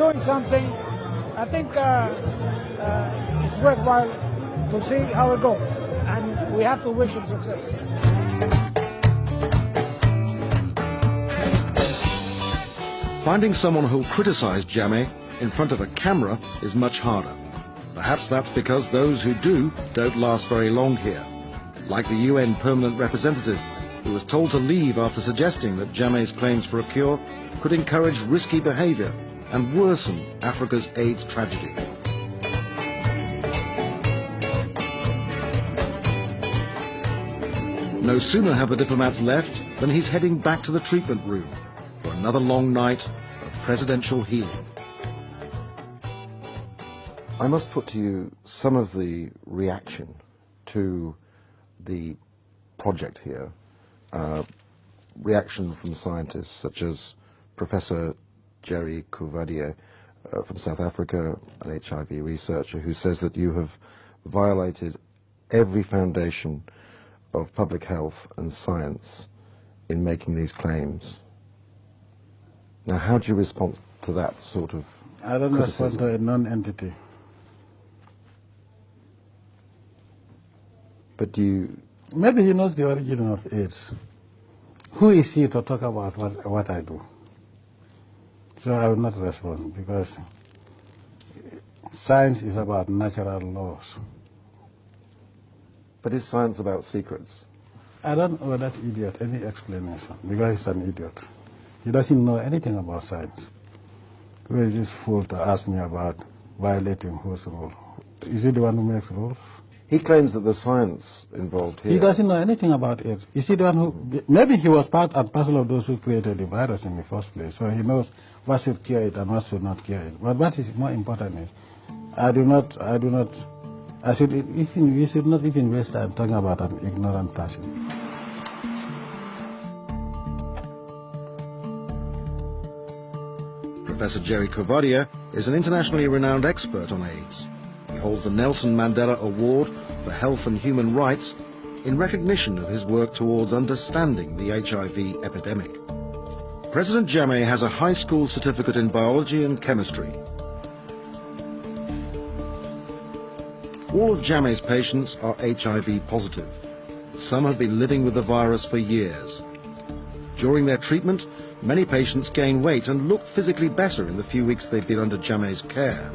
doing something. I think it's worthwhile to see how it goes, and we have to wish him success. Finding someone who'll criticize Jammeh in front of a camera is much harder. Perhaps that's because those who do don't last very long here, like the UN permanent representative, who was told to leave after suggesting that Jammeh's claims for a cure could encourage risky behavior and worsen Africa's AIDS tragedy. No sooner have the diplomats left than he's heading back to the treatment room for another long night of presidential healing. I must put to you some of the reaction to the project here. Reaction from scientists such as Professor Jerry Kuvadia from South Africa, an HIV researcher, who says that you have violated every foundation of public health and science in making these claims. Now, how do you respond to that sort of I don't criticism? respond to a non-entity. But do you... Maybe he knows the origin of AIDS. Who is he to talk about what I do? So I will not respond, because science is about natural laws. But is science about secrets? I don't owe that idiot any explanation, because he's an idiot. He doesn't know anything about science. Who is this fool to ask me about violating whose rule? Is he the one who makes rules? He claims that the science involved here... He doesn't know anything about it. Is he the one who... Maybe he was part and parcel of those who created the virus in the first place, so he knows what should cure it and what should not cure it. But what is more important is, we should not even waste time talking about an ignorant person. Professor Jerry Kuvadia is an internationally renowned expert on AIDS. He holds the Nelson Mandela Award for Health and Human Rights in recognition of his work towards understanding the HIV epidemic. President Jammeh has a high school certificate in biology and chemistry. All of Jammeh's patients are HIV positive. Some have been living with the virus for years. During their treatment, many patients gain weight and look physically better in the few weeks they've been under Jammeh's care.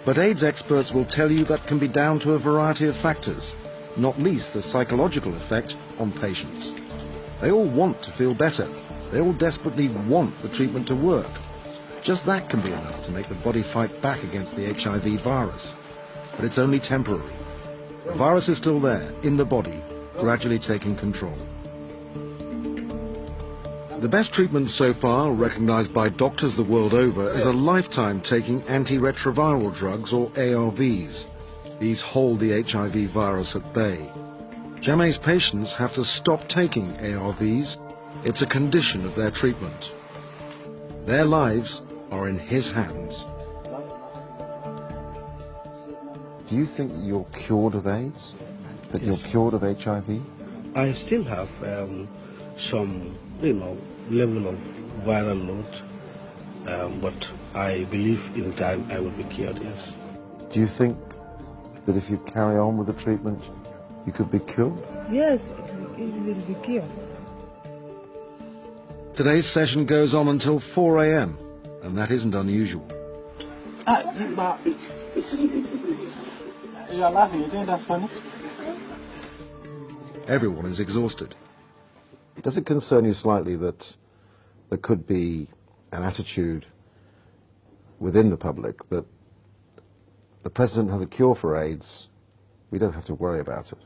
But AIDS experts will tell you that can be down to a variety of factors, not least the psychological effect on patients. They all want to feel better. They all desperately want the treatment to work. Just that can be enough to make the body fight back against the HIV virus. But it's only temporary. The virus is still there, in the body, gradually taking control. The best treatment so far, recognized by doctors the world over, is a lifetime taking antiretroviral drugs, or ARVs. These hold the HIV virus at bay. Jammeh's patients have to stop taking ARVs. It's a condition of their treatment. Their lives are in his hands. Do you think you're cured of AIDS? That Yes. you're cured of HIV? I still have some, level of viral load, but I believe in time I will be cured, yes. Do you think that if you carry on with the treatment, you could be cured? Yes, it will be cured. Today's session goes on until 4 a.m., and that isn't unusual. You are laughing, you think that's funny? Everyone is exhausted. Does it concern you slightly that there could be an attitude within the public that the president has a cure for AIDS, we don't have to worry about it,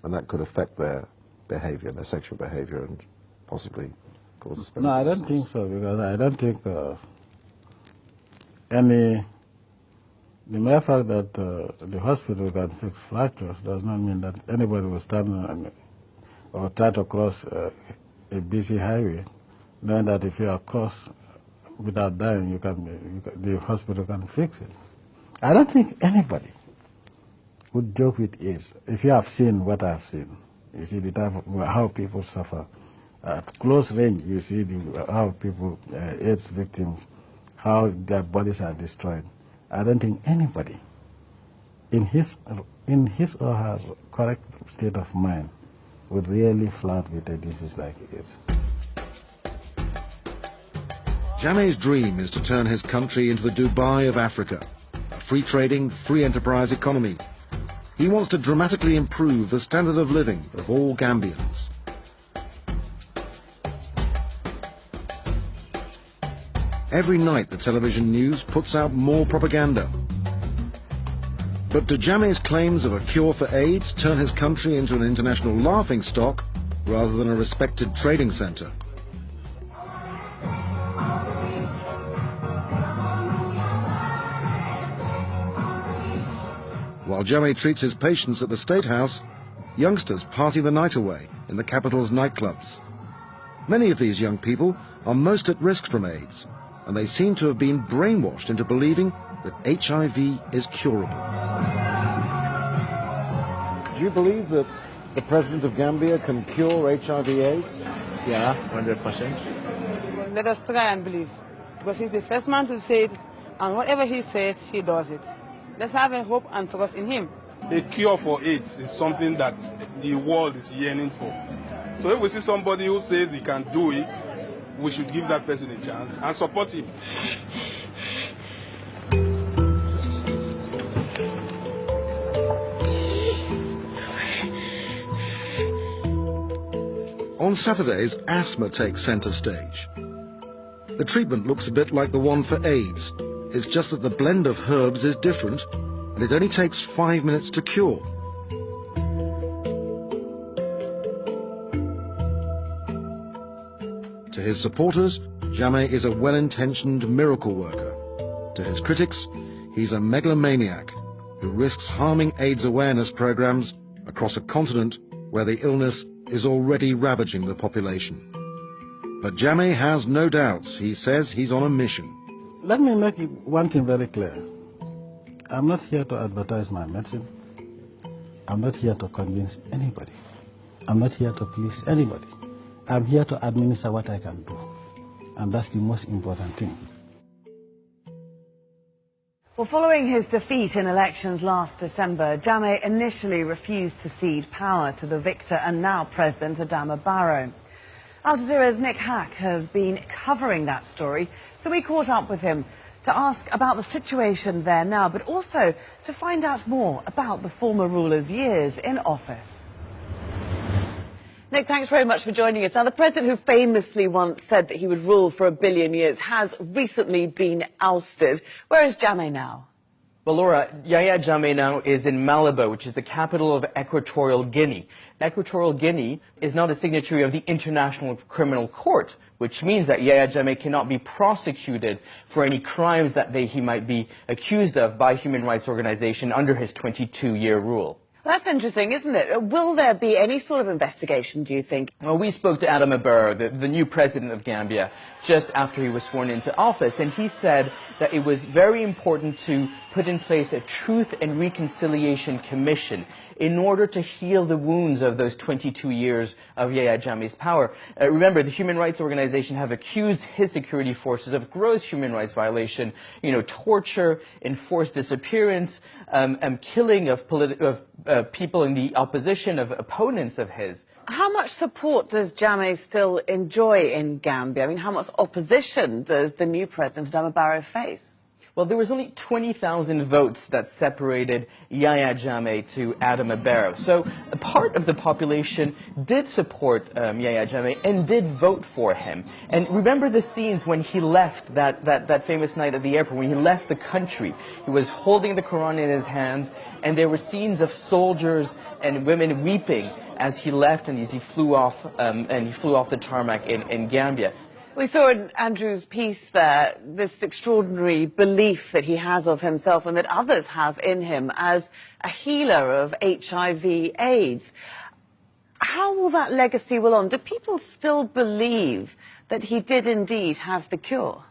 and that could affect their behavior, their sexual behavior, and possibly cause a spread? No, I don't think so, because I don't think the mere fact that the hospital can fix fractures does not mean that anybody will stand or try to cross a busy highway, knowing that if you are crossed without dying, the hospital can fix it. I don't think anybody would joke with AIDS. If you have seen what I have seen, you see the type of how people suffer. At close range, you see how people, AIDS victims, how their bodies are destroyed. I don't think anybody in his or her correct state of mind would really flirt with a disease like AIDS. Jammeh's dream is to turn his country into the Dubai of Africa, a free trading, free enterprise economy. He wants to dramatically improve the standard of living of all Gambians. Every night the television news puts out more propaganda. But do Jammeh's claims of a cure for AIDS turn his country into an international laughingstock rather than a respected trading centre? While Jammeh treats his patients at the State House, youngsters party the night away in the capital's nightclubs. Many of these young people are most at risk from AIDS, and they seem to have been brainwashed into believing that HIV is curable. Do you believe that the President of Gambia can cure HIV/AIDS? Yeah, 100%. Let us try and believe, because he's the first man to say it, and whatever he says, he does it. Let's have a hope and trust in him. A cure for AIDS is something that the world is yearning for. So if we see somebody who says he can do it, we should give that person a chance and support him. On Saturdays, asthma takes centre stage. The treatment looks a bit like the one for AIDS. It's just that the blend of herbs is different, and it only takes 5 minutes to cure. To his supporters, Jammeh is a well-intentioned miracle worker. To his critics, he's a megalomaniac who risks harming AIDS awareness programs across a continent where the illness is already ravaging the population. But Jammeh has no doubts. He says he's on a mission. Let me make one thing very clear. I'm not here to advertise my medicine. I'm not here to convince anybody. I'm not here to please anybody. I'm here to administer what I can do. And that's the most important thing. Well, following his defeat in elections last December, Jammeh initially refused to cede power to the victor and now President Adama Barrow. Aljazeera's Nick Hack has been covering that story, so we caught up with him to ask about the situation there now, but also to find out more about the former ruler's years in office. Nick, thanks very much for joining us. Now, the president who famously once said that he would rule for 1 billion years has recently been ousted. Where is Jammeh now? Well, Laura, Yahya Jammeh now is in Malabo, which is the capital of Equatorial Guinea. Equatorial Guinea is now the signatory of the International Criminal Court, which means that Yahya Jammeh cannot be prosecuted for any crimes that he might be accused of by human rights organizations under his 22-year rule. That's interesting, isn't it? Will there be any sort of investigation, do you think? Well, we spoke to Adama Barrow, the new president of Gambia, just after he was sworn into office, and he said that it was very important to put in place a Truth and Reconciliation Commission in order to heal the wounds of those 22 years of Yahya Jammeh's power. Remember, the human rights organization have accused his security forces of gross human rights violation, torture, enforced disappearance, killing of people in the opposition, of opponents of his. How much support does Jammeh still enjoy in Gambia? I mean, how much opposition does the new president, Adama Barrow, face? Well, there was only 20,000 votes that separated Yahya Jammeh to Adama Barrow. So a part of the population did support Yahya Jammeh and did vote for him. And remember the scenes when he left that famous night at the airport, when he left the country. He was holding the Quran in his hand, and there were scenes of soldiers and women weeping as he left and as he flew off, the tarmac in Gambia. We saw in Andrew's piece there this extraordinary belief that he has of himself and that others have in him as a healer of HIV/AIDS. How will that legacy go on? Do people still believe that he did indeed have the cure?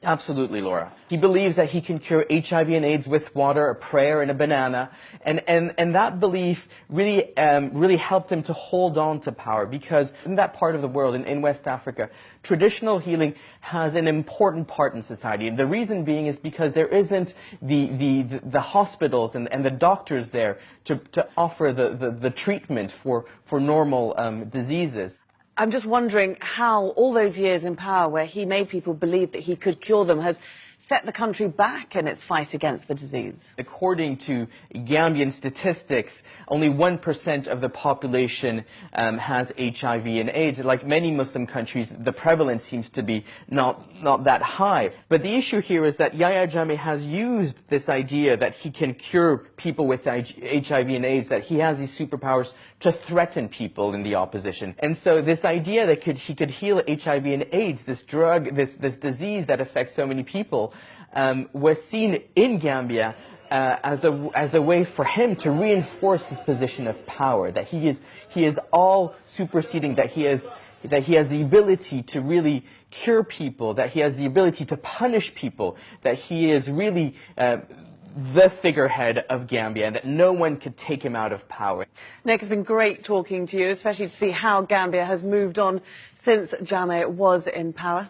Absolutely, Laura. He believes that he can cure HIV and AIDS with water, a prayer, and a banana. And that belief really, really helped him to hold on to power, because in that part of the world, in West Africa, traditional healing has an important part in society. And the reason being is because there isn't the hospitals and the doctors there to offer the treatment for normal diseases. I'm just wondering how all those years in power where he made people believe that he could cure them has set the country back in its fight against the disease. According to Gambian statistics, only 1% of the population has HIV and AIDS. Like many Muslim countries, the prevalence seems to be not that high. But the issue here is that Yahya Jammeh has used this idea that he can cure people with HIV and AIDS, that he has these superpowers to threaten people in the opposition. And so this idea that he could heal HIV and AIDS, this drug, this disease that affects so many people, was seen in Gambia as a way for him to reinforce his position of power, that he is all superseding, that he has the ability to really cure people, that he has the ability to punish people, that he is really the figurehead of Gambia, and that no one could take him out of power. Nick, it's been great talking to you, especially to see how Gambia has moved on since Jammeh was in power.